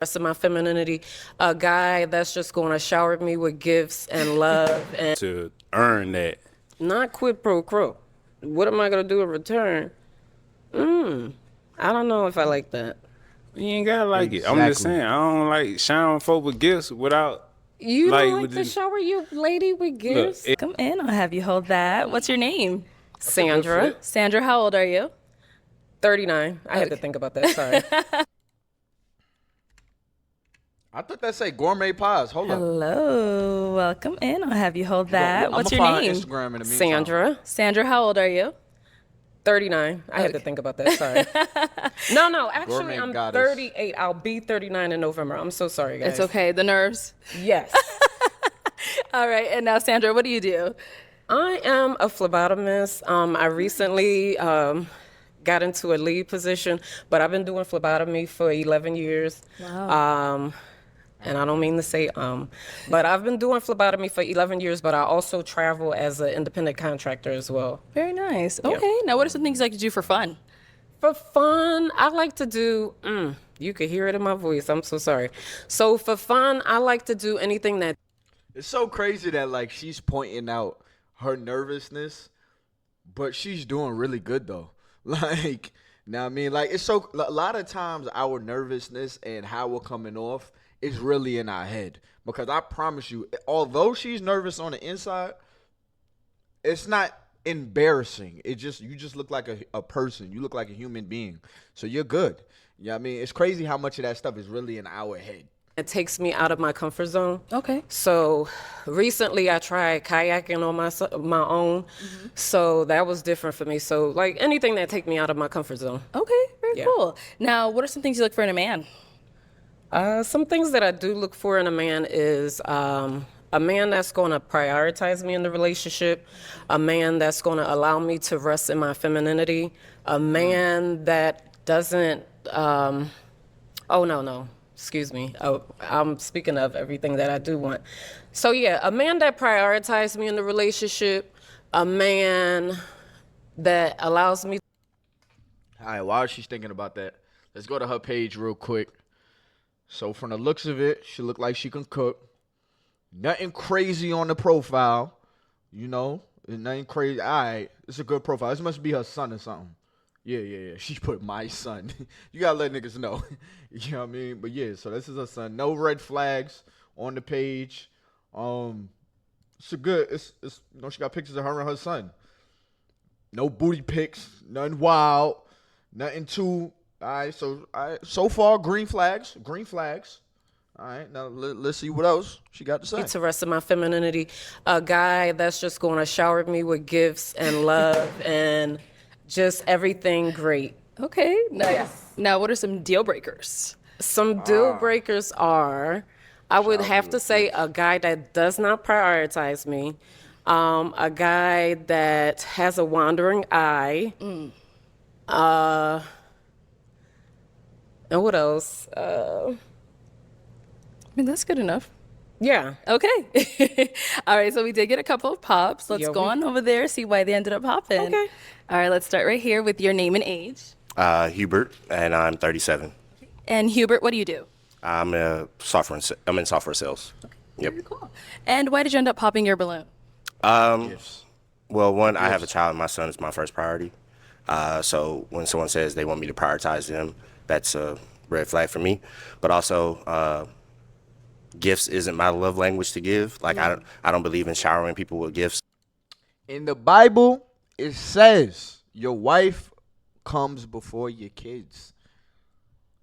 Rest of my femininity, a guy that's just going to shower me with gifts and love and to earn that. not quid pro quo. What am I going to do in return? I don't know if I like that. You ain't gotta like it. I'm just Exactly. saying, I don't like showering folk with gifts without You like don't like with to this. shower your lady with Look, gifts? Come in. I'll have you hold that. What's your name? Sandra, Sandra, how old are you? 39. I had to think about that. Sorry. I thought that say gourmet pies. Hold up. Hello. Welcome in. I'll have you hold that. What's your I'ma find name? her Instagram in the meantime. Sandra, Sandra, how old are you? 39. I had to think about that. Sorry. No. Actually, Gourmet I'm goddess. 38. I'll be 39 in November. I'm so sorry, guys. It's okay. The nerves. Yes. All right. And now, Sandra, what do you do? I am a phlebotomist. I recently got into a lead position, but I've been doing phlebotomy for 11 years. Wow. And I don't mean to say but I've been doing phlebotomy for 11 years, but I also travel as an independent contractor as well. Very nice. Okay. Now, what are some things you like to do for fun? For fun, I like to do, you can hear it in my voice. I'm so sorry. So for fun, I like to do anything that It's so crazy that like she's pointing out her nervousness, but she's doing really good though. Like, now I mean, like it's so a lot of times our nervousness and how we're coming off is really in our head. Because I promise you, although she's nervous on the inside, it's not embarrassing. You just look like a person. You look like a human being. So you're good. You know what I mean? It's crazy how much of that stuff is really in our head. takes me out of my comfort zone. Okay. So recently I tried kayaking on my own. So that was different for me. So like anything that take me out of my comfort zone. Okay. Very Yeah. cool. Now, what are some things you look for in a man? Some things that I do look for in a man is a man that's going to prioritize me in the relationship, a man that's going to allow me to rest in my femininity, a man that doesn't, excuse me. Oh, I'm speaking of everything that I do want. So yeah, a man that prioritizes me in the relationship, a man that allows me. All right, while she's thinking about that, let's go to her page real quick. So from the looks of it, she look like she can cook. Nothing crazy on the profile, you know. Nothing crazy. All right, it's a good profile. This must be her son or something. Yeah. She put my son. You gotta let niggas know. You know what I mean? But yeah, so this is her son. No red flags on the page. It's a good. It's you know, she got pictures of her and her son. No booty pics. Nothing wild. Nothing too. All right, so far, green flags. All right, now let's see what else she got to say. To rest of my femininity, a guy that's just going to shower me with gifts and love and just everything great. Okay. Nice. Now, what are some deal breakers? Some deal breakers are, I would have to say, a guy that does not prioritize me, a guy that has a wandering eye, and what else? I mean, that's good enough. Yeah. Okay. All right, so we did get a couple of pops. Let's Yeah, go on over there, see why they ended up popping. Okay. All right, let's start right here with your name and age. Hubert, and I'm 37. And Hubert, what do you do? I'm in software sales. Yep. Very cool. And why did you end up popping your balloon? Well, one, I have a child, and my son is my first priority. So when someone says they want me to prioritize them, that's a red flag for me. But also, gifts isn't my love language to give. Like I don't believe in showering people with gifts. In the Bible, it says your wife comes before your kids.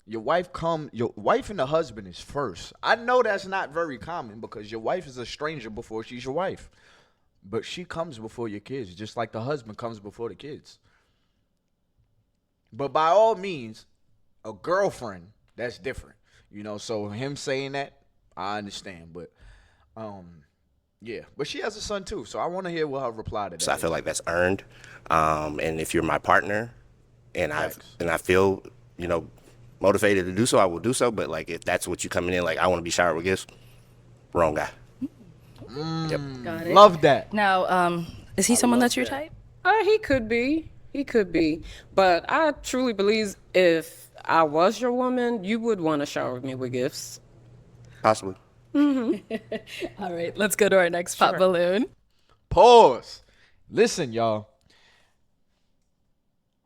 Your wife and the husband is first. I know that's not very common because your wife is a stranger before she's your wife. But she comes before your kids, just like the husband comes before the kids. But by all means, a girlfriend, that's different. You know, so him saying that, I understand. But yeah. But she has a son too, so I want to hear what her reply to that So I feel like that's earned. And if you're my partner, and Facts. I feel, motivated to do so, I will do so. But like if that's what you coming in, like I want to be showered with gifts, wrong guy. Yep. Got it. Love that. Now, is he someone that's your type? He could be. But I truly believe if I was your woman, you would want to shower me with gifts. Possibly. All right, let's go to our next pop balloon. Pause. Listen, y'all.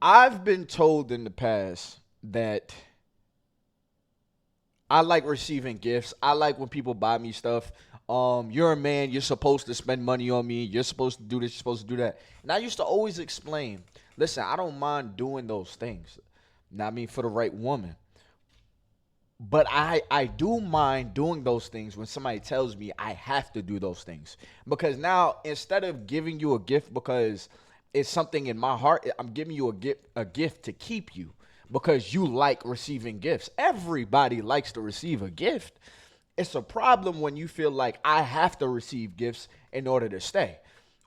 I've been told in the past that I like receiving gifts. I like when people buy me stuff. You're a man. You're supposed to spend money on me. You're supposed to do this. You're supposed to do that. And I used to always explain, listen, I don't mind doing those things. Not me for the right woman. But I do mind doing those things when somebody tells me I have to do those things. Because now, instead of giving you a gift because it's something in my heart, I'm giving you a gift to keep you because you like receiving gifts. Everybody likes to receive a gift. It's a problem when you feel like I have to receive gifts in order to stay.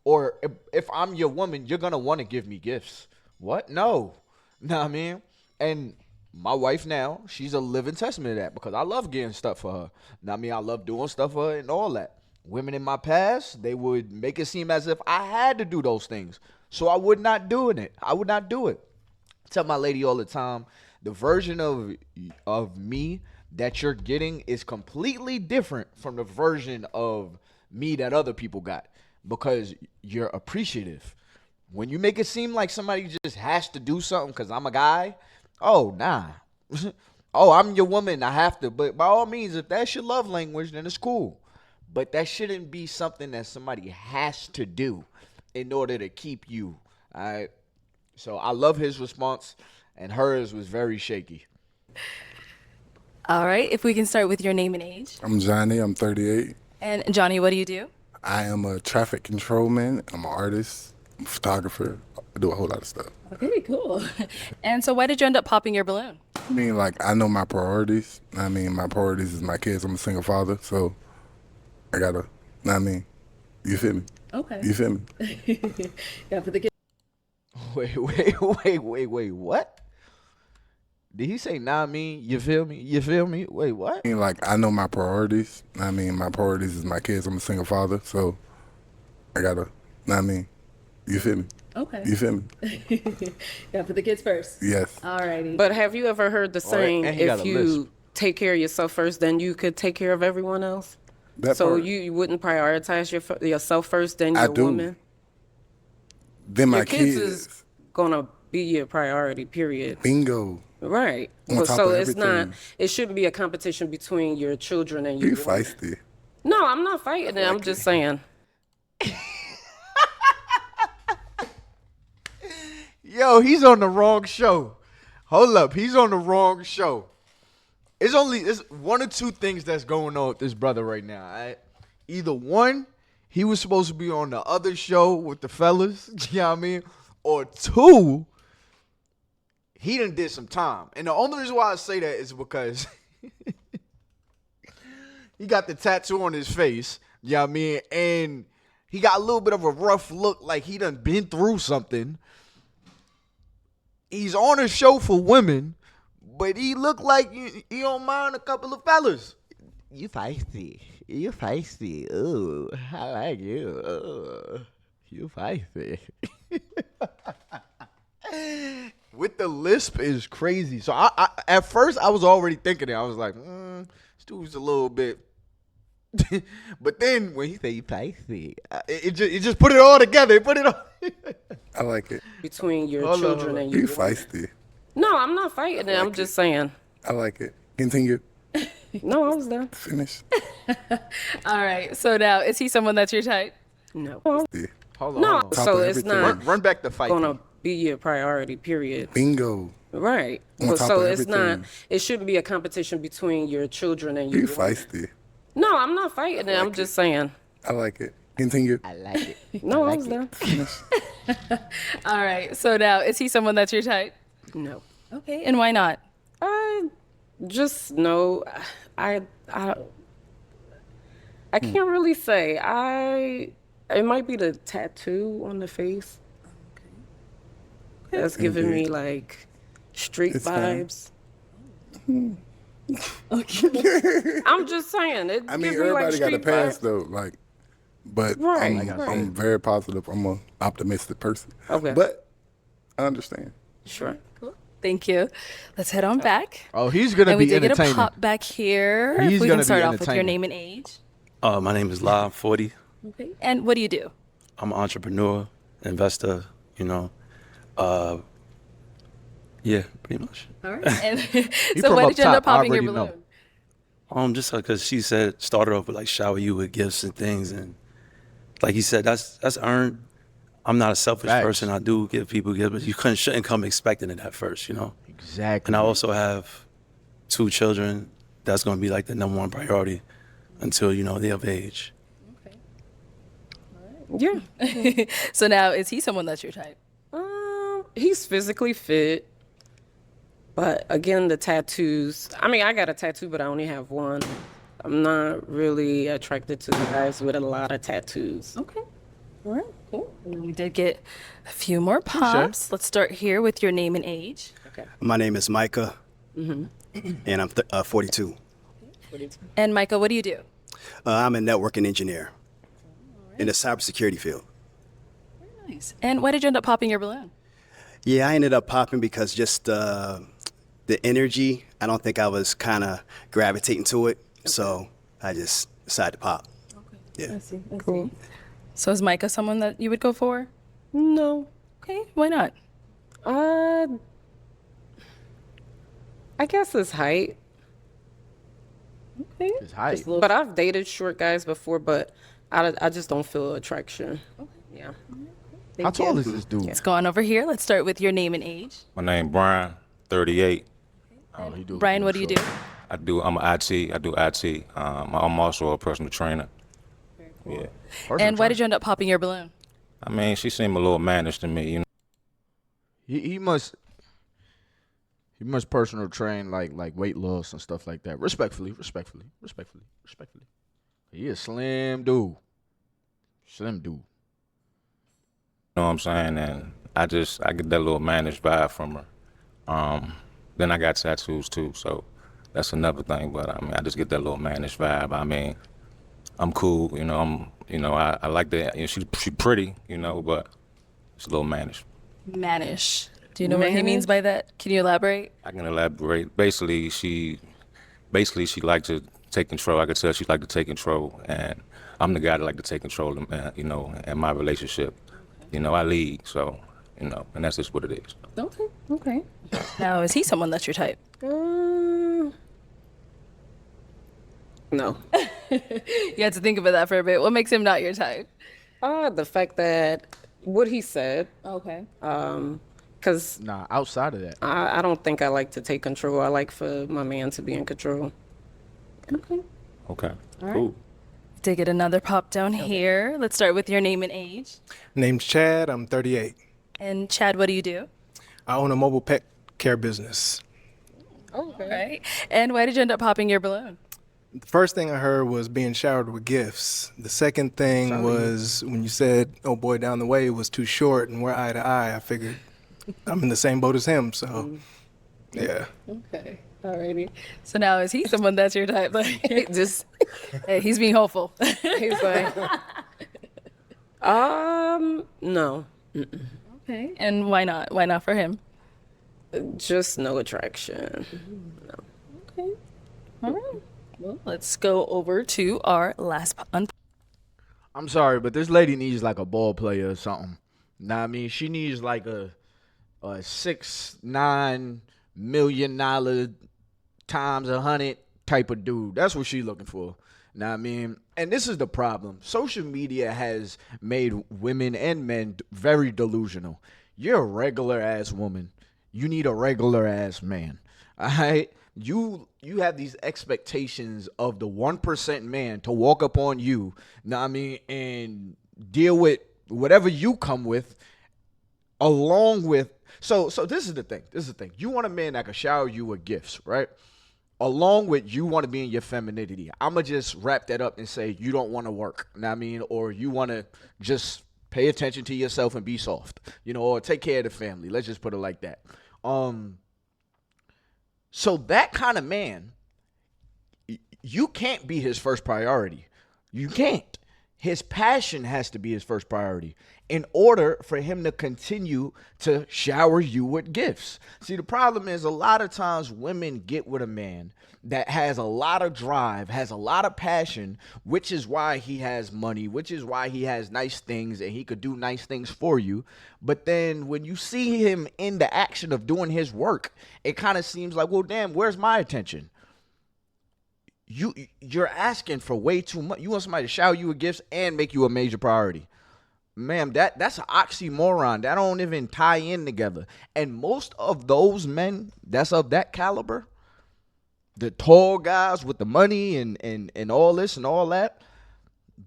Or if I'm your woman, you're going to want to give me gifts. What? No. Know what I mean? And my wife now, she's a living testament to that because I love getting stuff for her. Know what I mean? I love doing stuff for her and all that. Women in my past, they would make it seem as if I had to do those things. So I would not do it. I would not do it. I tell my lady all the time, the version of me that you're getting is completely different from the version of me that other people got because you're appreciative. When you make it seem like somebody just has to do something because I'm a guy, oh, nah. Oh, I'm your woman, I have to. But by all means, if that's your love language, then it's cool. But that shouldn't be something that somebody has to do in order to keep you. All right. So I love his response, and hers was very shaky. All right, if we can start with your name and age. I'm Johnny. I'm 38. And Johnny, what do you do? I am a traffic controlman. I'm an artist. I'm a photographer. I do a whole lot of stuff. Okay, cool. And so why did you end up popping your balloon? I mean, like, I know my priorities. I mean, my priorities is my kids. I'm a single father, so I gotta, I mean, you feel me? Okay. You feel me? Yeah, for the kids. Wait, what? Did he say, nah, me? You feel me? You feel me? Wait, what? I mean, like, I know my priorities. I mean, my priorities is my kids. I'm a single father, so I gotta, I mean, you feel me? Okay. You feel me? Yeah, for the kids first. Yes. All righty. But have you ever heard the saying, and he got if a you lisp. take care of yourself first, then you could take care of everyone else? That So part, you wouldn't prioritize yourself first, then I your do. woman? then my Your kids kids, is gonna be your priority, period. bingo. Right. On But top so of it's not, everything. it shouldn't be a competition between your children and your You woman. feisty. No, I'm not fighting it. I'm just saying. Yo, he's on the wrong show. Hold up, he's on the wrong show. It's one or two things that's going on with this brother right now. All right? Either one, he was supposed to be on the other show with the fellas, you know what I mean? Or two, he done did some time. And the only reason why I say that is because he got the tattoo on his face, you know what I mean? And he got a little bit of a rough look like he done been through something. He's on a show for women, but he look like he don't mind a couple of fellas. You feisty. You feisty. Ooh, I like you. Ooh, you feisty. With the lisp is crazy. So I at first I was already thinking it. I was like, this dude's a little bit. But then when he said you feisty, it just put it all together. It put it all. I like it. Between your Hold on, children hold on. and your You woman. feisty. No, I'm not fighting it. I'm just saying. I like it. Continue. No, I was done. Finish. All right, so now, is he someone that's your type? No. Yeah. Hold on. No, hold on. so of it's everything. not Run back the fight. gonna be your priority, period. Bingo. Right. On But top so of it's not, everything. it shouldn't be a competition between your children and your You woman. feisty. No, I'm not fighting it. I'm just saying. I like it. Continue. I like it. No, I was done. All right, so now, is he someone that's your type? No. Okay, and why not? I just know I can't really say. It might be the tattoo on the face. That's giving me like street It's fine. vibes. I'm just saying it. I mean, give me like everybody got a street past vibes. though. Like, but Right, I'm, right. I'm very positive. I'm an optimistic person. Okay. But I understand. Sure. Thank you. Let's head on back. Oh, he's gonna And we be did get a entertaining. pop back here. He's If we gonna can be start off with your entertaining. name and age. My name is La, I'm 40. Okay. And what do you do? I'm an entrepreneur, investor, you know. Yeah, pretty much. All right. And You so from why up did you end up top, I popping your already know. balloon? Just because she said, started off with like shower you with gifts and things. And like he said, that's earned. I'm not a selfish Facts. person. I do give people gifts, but you shouldn't come expecting it at first, you know. Exactly. And I also have 2 children. That's going to be like the #1 priority until, you know, they're of age. Yeah. So now, is he someone that's your type? He's physically fit. But again, the tattoos. I mean, I got a tattoo, but I only have one. I'm not really attracted to guys with a lot of tattoos. Okay. All right. Cool. And we did get a few more pops. Let's start here with your name and age. My name is Micah, and I'm 42. And Micah, what do you do? I'm a networking engineer in the cybersecurity field. Nice. And why did you end up popping your balloon? Yeah, I ended up popping because just the energy, I don't think I was kind of gravitating to it, so I just decided to pop. Yeah. Cool. So is Micah someone that you would go for? No. Okay. Why not? I guess his height. Okay. His height. But I've dated short guys before, but I just don't feel attraction. Yeah. How tall is this dude? Let's go on over here. Let's start with your name and age. My name Brian, 38. Oh, he do. Brian, what do you do? I'm an IT. I do IT. I'm also a personal trainer. Yeah. And why did you end up popping your balloon? I mean, she seemed a little mannish to me, you know. He must personal train like weight loss and stuff like that. Respectfully. He a slim dude. Slim dude. You know what I'm saying? And I get that little mannish vibe from her. Then I got tattoos too, so that's another thing. But I mean, I just get that little mannish vibe. I mean, I'm cool, you know. I like that. You know, she pretty, you know, but it's a little mannish. Mannish. Do you know what he means by that? Can you elaborate? I can elaborate. Basically, she liked to take control. I could tell she liked to take control, and I'm the guy that like to take control, you know, in my relationship. You know, I lead, so, you know, and that's just what it is. Okay. Now, is he someone that's your type? No. You had to think about that for a bit. What makes him not your type? The fact that what he said, Okay. because Nah, outside of that. I don't think I like to take control. I like for my man to be in control. Okay, cool. Did get another pop down here. Let's start with your name and age. Name's Chad. I'm 38. And Chad, what do you do? I own a mobile pet care business. Okay. Right. And why did you end up popping your balloon? The first thing I heard was being showered with gifts. The second thing was when you said, "Oh boy, down the way" was too short and we're eye to eye. I figured I'm in the same boat as him, so yeah. Okay. Alrighty. So now, is he someone that's your type? Like, Just hey, he's being hopeful. he's like, no, Okay. And why not? Why not for him? just no attraction. All right. Well, let's go over to our last I'm sorry, but this lady needs like a ball player or something. Nah, I mean, she needs like a $6-9 million times 100 type of dude. That's what she's looking for. Now, I mean, and this is the problem. Social media has made women and men very delusional. You're a regular ass woman. You need a regular ass man. All right? You have these expectations of the 1% man to walk up on you, know what I mean, and deal with whatever you come with, along with. So this is the thing. You want a man that can shower you with gifts, right? Along with you want to be in your femininity. I'ma just wrap that up and say you don't want to work, know what I mean, or you want to just pay attention to yourself and be soft, you know, or take care of the family. Let's just put it like that. So that kind of man, you can't be his first priority. You can't. His passion has to be his first priority in order for him to continue to shower you with gifts. See, the problem is a lot of times women get with a man that has a lot of drive, has a lot of passion, which is why he has money, which is why he has nice things and he could do nice things for you. But then when you see him in the action of doing his work, it kind of seems like, well, damn, where's my attention? You're asking for way too much. You want somebody to shower you with gifts and make you a major priority. Ma'am, that's an oxymoron. That don't even tie in together. And most of those men that's of that caliber, the tall guys with the money and all this and all that,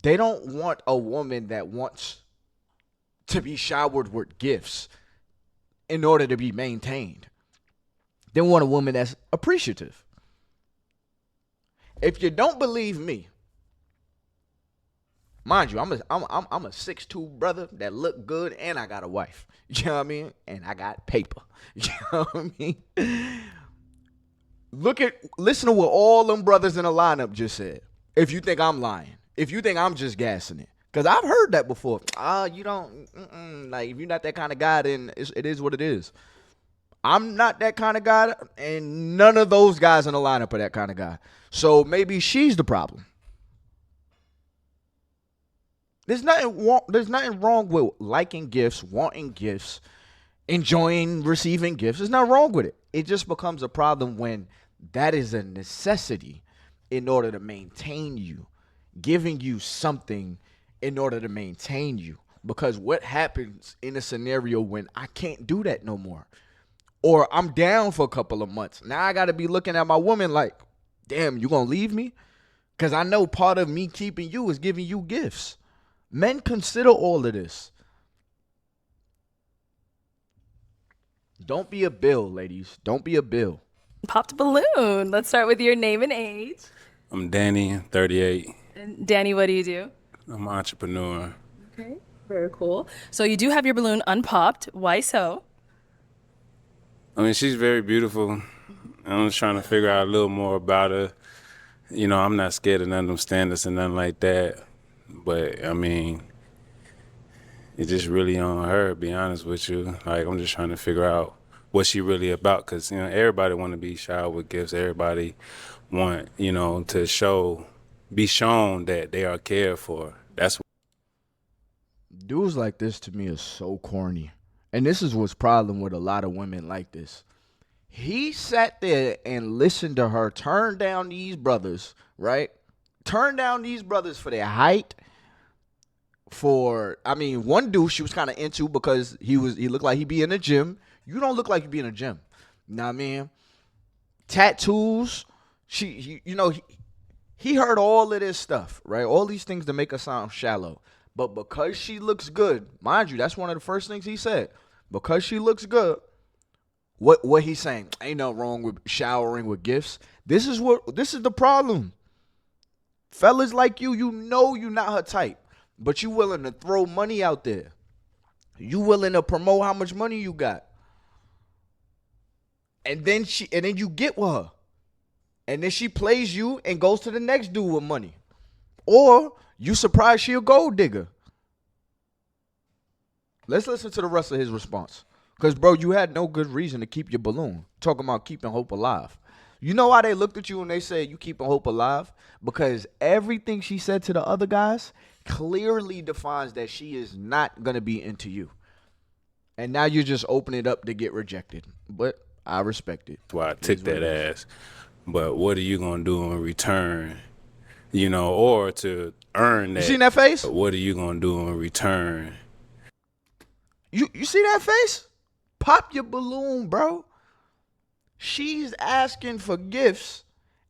they don't want a woman that wants to be showered with gifts in order to be maintained. They want a woman that's appreciative. If you don't believe me, mind you, I'm a 6'2" brother that look good and I got a wife. You know what I mean? And I got paper. You know what I mean? Listen to what all them brothers in the lineup just said. If you think I'm lying, if you think I'm just gassing it, because I've heard that before. You don't, like, if you're not that kind of guy, then it is what it is. I'm not that kind of guy, and none of those guys in the lineup are that kind of guy. So maybe she's the problem. There's nothing wrong with liking gifts, wanting gifts, enjoying receiving gifts. There's nothing wrong with it. It just becomes a problem when that is a necessity in order to maintain you, giving you something in order to maintain you. Because what happens in a scenario when I can't do that no more? Or I'm down for a couple of months. Now I got to be looking at my woman like, damn, you going to leave me? Because I know part of me keeping you is giving you gifts. Men consider all of this. Don't be a bill, ladies. Don't be a bill. Popped balloon. Let's start with your name and age. I'm Danny, 38. And Danny, what do you do? I'm an entrepreneur. Okay, very cool. So you do have your balloon unpopped. Why so? I mean, she's very beautiful. I'm just trying to figure out a little more about her. You know, I'm not scared of none of them standards and nothing like that. But, I mean, it's just really on her, to be honest with you. Like, I'm just trying to figure out what she really about. Because, you know, everybody want to be showered with gifts. Everybody want, you know, to be shown that they are cared for. That's Dudes like this to me is so corny. And this is what's problem with a lot of women like this. He sat there and listened to her turn down these brothers, right? Turn down these brothers for their height. One dude she was kind of into because he looked like he'd be in the gym. You don't look like you be in a gym. You know what I mean? Tattoos. He heard all of this stuff, right? All these things to make her sound shallow. But because she looks good, mind you, that's one of the first things he said. Because she looks good, what he's saying, ain't nothing wrong with showering with gifts. This is the problem. Fellas like you know you're not her type, but you willing to throw money out there. You willing to promote how much money you got. And then you get with her. And then she plays you and goes to the next dude with money. Or you surprised she a gold digger. Let's listen to the rest of his response. Because, bro, you had no good reason to keep your balloon. Talking about keeping hope alive. You know why they looked at you and they said you keeping hope alive? Because everything she said to the other guys clearly defines that she is not going to be into you. And now you're just opening it up to get rejected. But I respect it. That's why I took that ass. But what are you going to do in return? You know, or to earn that. You seen that face? What are you going to do in return? You see that face? Pop your balloon, bro. She's asking for gifts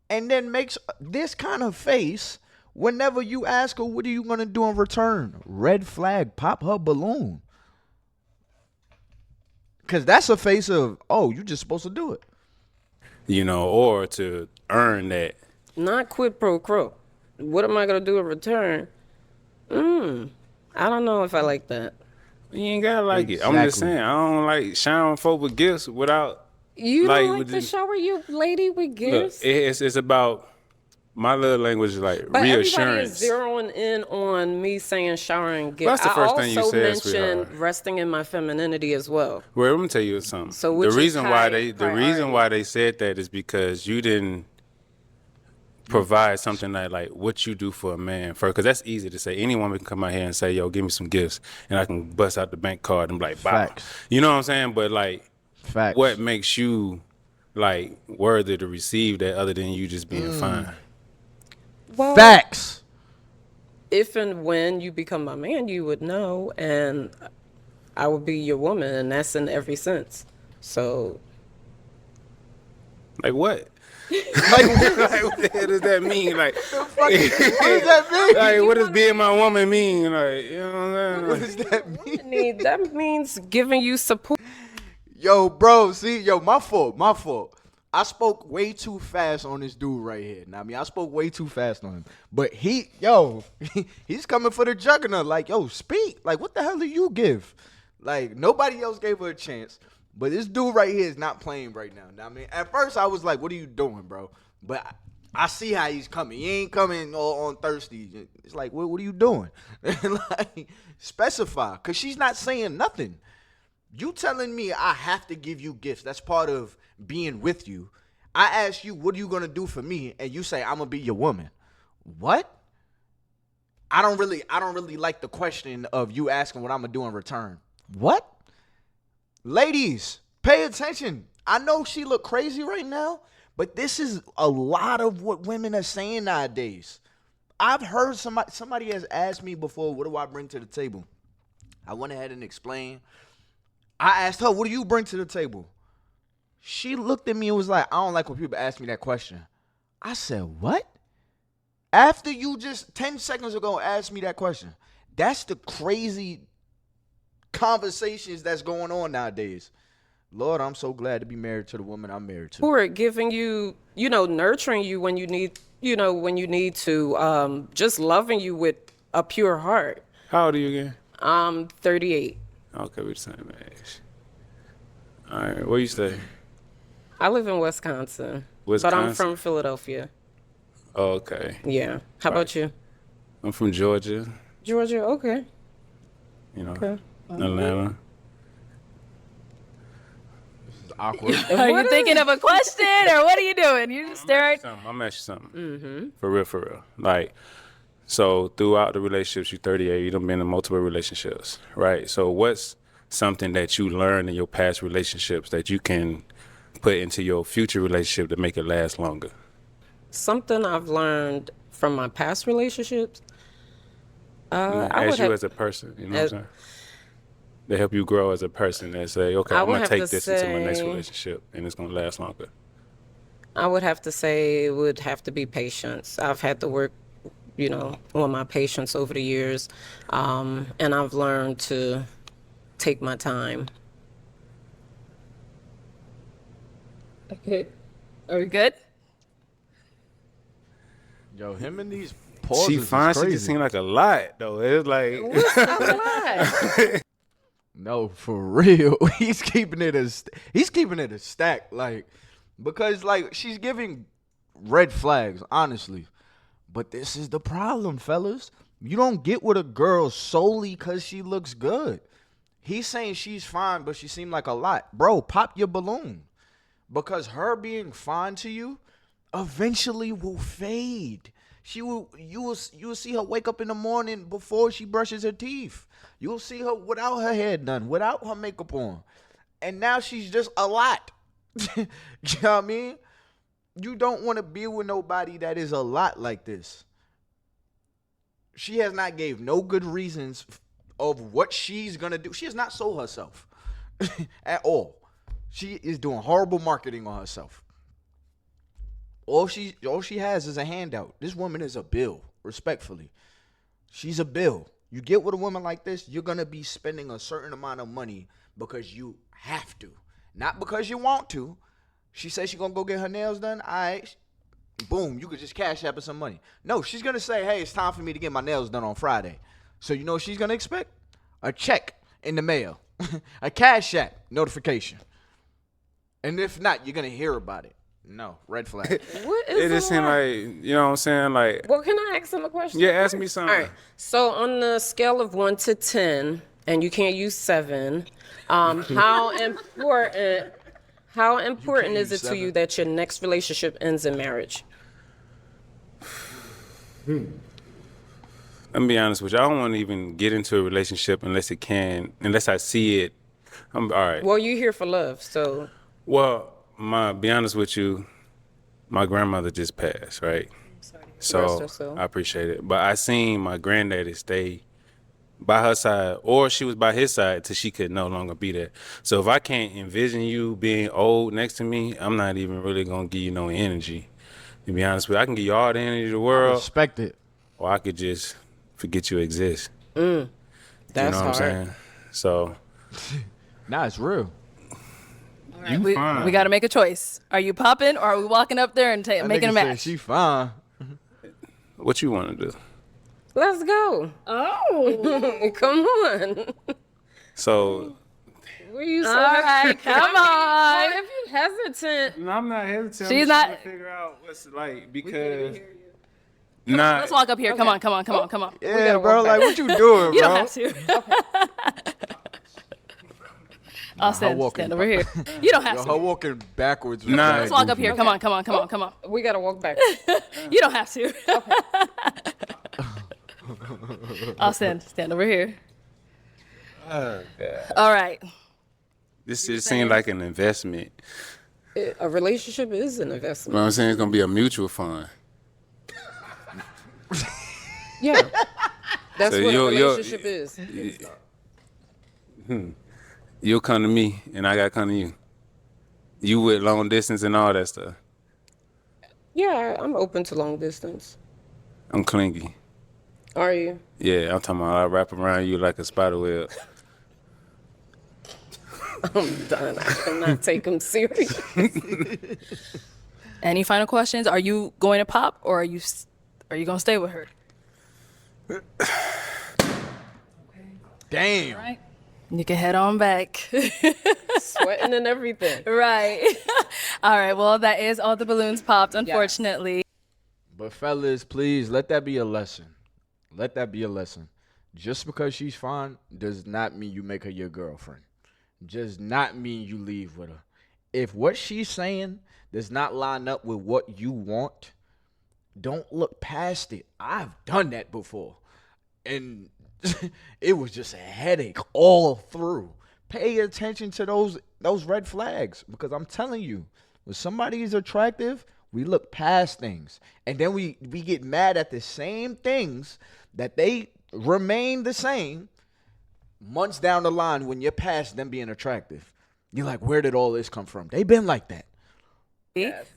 and then makes this kind of face whenever you ask her, what are you going to do in return? Red flag, pop her balloon. Because that's a face of, oh, you just supposed to do it. You know, or to earn that. Not quid pro quo. What am I going to do in return? I don't know if I like that. You ain't gotta like it. I'm just Exactly. saying, I don't like showering folk with gifts without. You don't like with to this- shower your lady with Look, gifts? it's about My love language is like But everybody is reassurance. zeroing in on me saying shower and gift. That's the first thing you I also said, mentioned sweetheart. resting in my femininity as well. Well, let me tell you something. So the which is reason why high the reason why they said that is because you didn't provide something like what you do for a man first, because that's easy to say. Any woman can come out here and say, "Yo, give me some gifts," and I can bust out the bank card and be like, "Bow." Facts. You know what I'm saying? But like, Facts. what makes you like worthy to receive that other than you just being fine? Well, Facts. if and when you become my man, you would know, and I would be your woman, and that's in every sense. So, Like what? like what the hell does that mean? Like, What does that mean? like what does being my woman mean? Like, you know what I'm saying? What does that mean? that means giving you support. Yo, bro, see, my fault. I spoke way too fast on this dude right here. Now, I mean, I spoke way too fast on him. But he's coming for the juggernaut. Like, yo, speak. Like, what the hell do you give? Like, nobody else gave her a chance. But this dude right here is not playing right now. Now, I mean, at first I was like, what are you doing, bro? But I see how he's coming. He ain't coming on thirsty. It's like, what are you doing? Like, specify. Because she's not saying nothing. You telling me I have to give you gifts. That's part of being with you. I ask you, what are you going to do for me? And you say, I'm going to be your woman. What? I don't really like the question of you asking what I'm going to do in return. What? Ladies, pay attention. I know she look crazy right now, but this is a lot of what women are saying nowadays. I've heard somebody has asked me before, what do I bring to the table? I went ahead and explained. I asked her, what do you bring to the table? She looked at me and was like, I don't like when people ask me that question. I said, what? After you just 10 seconds ago asked me that question. That's the crazy conversations that's going on nowadays. Lord, I'm so glad to be married to the woman I'm married to. Support, giving you, nurturing you when you need, when you need to, just loving you with a pure heart. How old are you again? I'm 38. Okay, we're the same age. All right, where you stay? I live in Wisconsin, but Wisconsin? I'm from Philadelphia. Oh, okay. Yeah. How about you? I'm from Georgia. Georgia, okay. Okay. Atlanta. Awkward. Are you thinking of a question or what are you doing? You just staring. I'm asking something. Mm-hmm. For real. Like, so throughout the relationships, you're 38, you done been in multiple relationships, right? So what's something that you learned in your past relationships that you can put into your future relationship to make it last longer? Something I've learned from my past relationships. As you as a person, you know what I'm saying? They help you grow as a person and say, okay, I'm going to take this into my next relationship and it's going to last longer. I would have to say it would have to be patience. I've had to work, on my patience over the years, and I've learned to take my time. Okay. Are we good? Yo, him and these pauses She fine. is She crazy. just seemed like a lot, though. It's like... No, for real. He's keeping it a stack, like, because like she's giving red flags, honestly. But this is the problem, fellas. You don't get with a girl solely because she looks good. He's saying she's fine, but she seemed like a lot. Bro, pop your balloon. Because her being fine to you eventually will fade. You will see her wake up in the morning before she brushes her teeth. You'll see her without her hair done, without her makeup on. And now she's just a lot. You know what I mean? You don't want to be with nobody that is a lot like this. She has not gave no good reasons of what she's going to do. She has not sold herself at all. She is doing horrible marketing on herself. All she has is a handout. This woman is a bill, respectfully. She's a bill. You get with a woman like this, you're going to be spending a certain amount of money because you have to. Not because you want to. She says she's going to go get her nails done. All right. Boom. You could just cash app her some money. No, she's going to say, hey, it's time for me to get my nails done on Friday. So you know what she's going to expect? A check in the mail. A cash app notification. And if not, you're going to hear about it. No, red flag. What is It just seemed like, you know what I'm saying? Like, Well, can I ask him a question? yeah, ask me something. All right. So on the scale of 1 to 10, and you can't use 7, how important is use it to 7. you that your next relationship ends in marriage? Let me be honest with you. I don't want to even get into a relationship unless I see it. I'm all right. Well, you're here for love, so Well, be honest with you, my grandmother just passed, right? Rest So her soul. I appreciate it. But I seen my granddaddy stay by her side, or she was by his side till she could no longer be there. So if I can't envision you being old next to me, I'm not even really gonna give you no energy. To be honest with you, I can give you all the energy in the world, Respect it. or I could just forget you exist. that's You know what I'm hard. saying? So Nah, it's real. All right, we got to make a choice. Are you popping or are we walking up there and making a Nigga said match? She fine. what you want to do? Let's go. Oh. Come on. So Were you so All right, come on. Well, if you hesitant, no, I'm not hesitant. She's not- trying to figure out what's it like because Let's walk up here. Come on. Yeah, gotta bro. walk Like, back. what you doing, You bro? don't have to. I'll stand walking over here. You don't have Yo, to. her walking backwards. was Nah. bad Let's walk up goofy. here. Come on. we gotta walk back. You don't have to. I'll stand over here. All right. this just seemed like an investment. A relationship is an You investment. know what I'm saying? It's gonna be a mutual fund. Yeah. That's So what a you'll- relationship is. You'll come to me, and I gotta come to you. You with long distance and all that stuff. Yeah, I'm open to long distance. I'm clingy. Are you? Yeah, I'm talking about I wrap around you like a spider web. I'm done. I cannot take him serious. Any final questions? Are you going to pop or are you going to stay with her? Damn. Right. You can head on back. Sweating and everything. Right. All right. Well, that is all the balloons popped, unfortunately. But fellas, please let that be a lesson. Let that be a lesson. Just because she's fine does not mean you make her your girlfriend. Does not mean you leave with her. If what she's saying does not line up with what you want, don't look past it. I've done that before. And it was just a headache all through. Pay attention to those red flags, because I'm telling you, when somebody is attractive, we look past things. And then we get mad at the same things that they remain the same months down the line when you're past them being attractive. You're like, where did all this come from? They've been like that.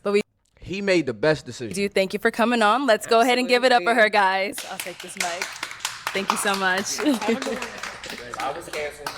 But we He made the best decision. do thank you for coming on. Let's go ahead and give it up for her, guys. I'll take this mic. Thank you so much. I was canceled.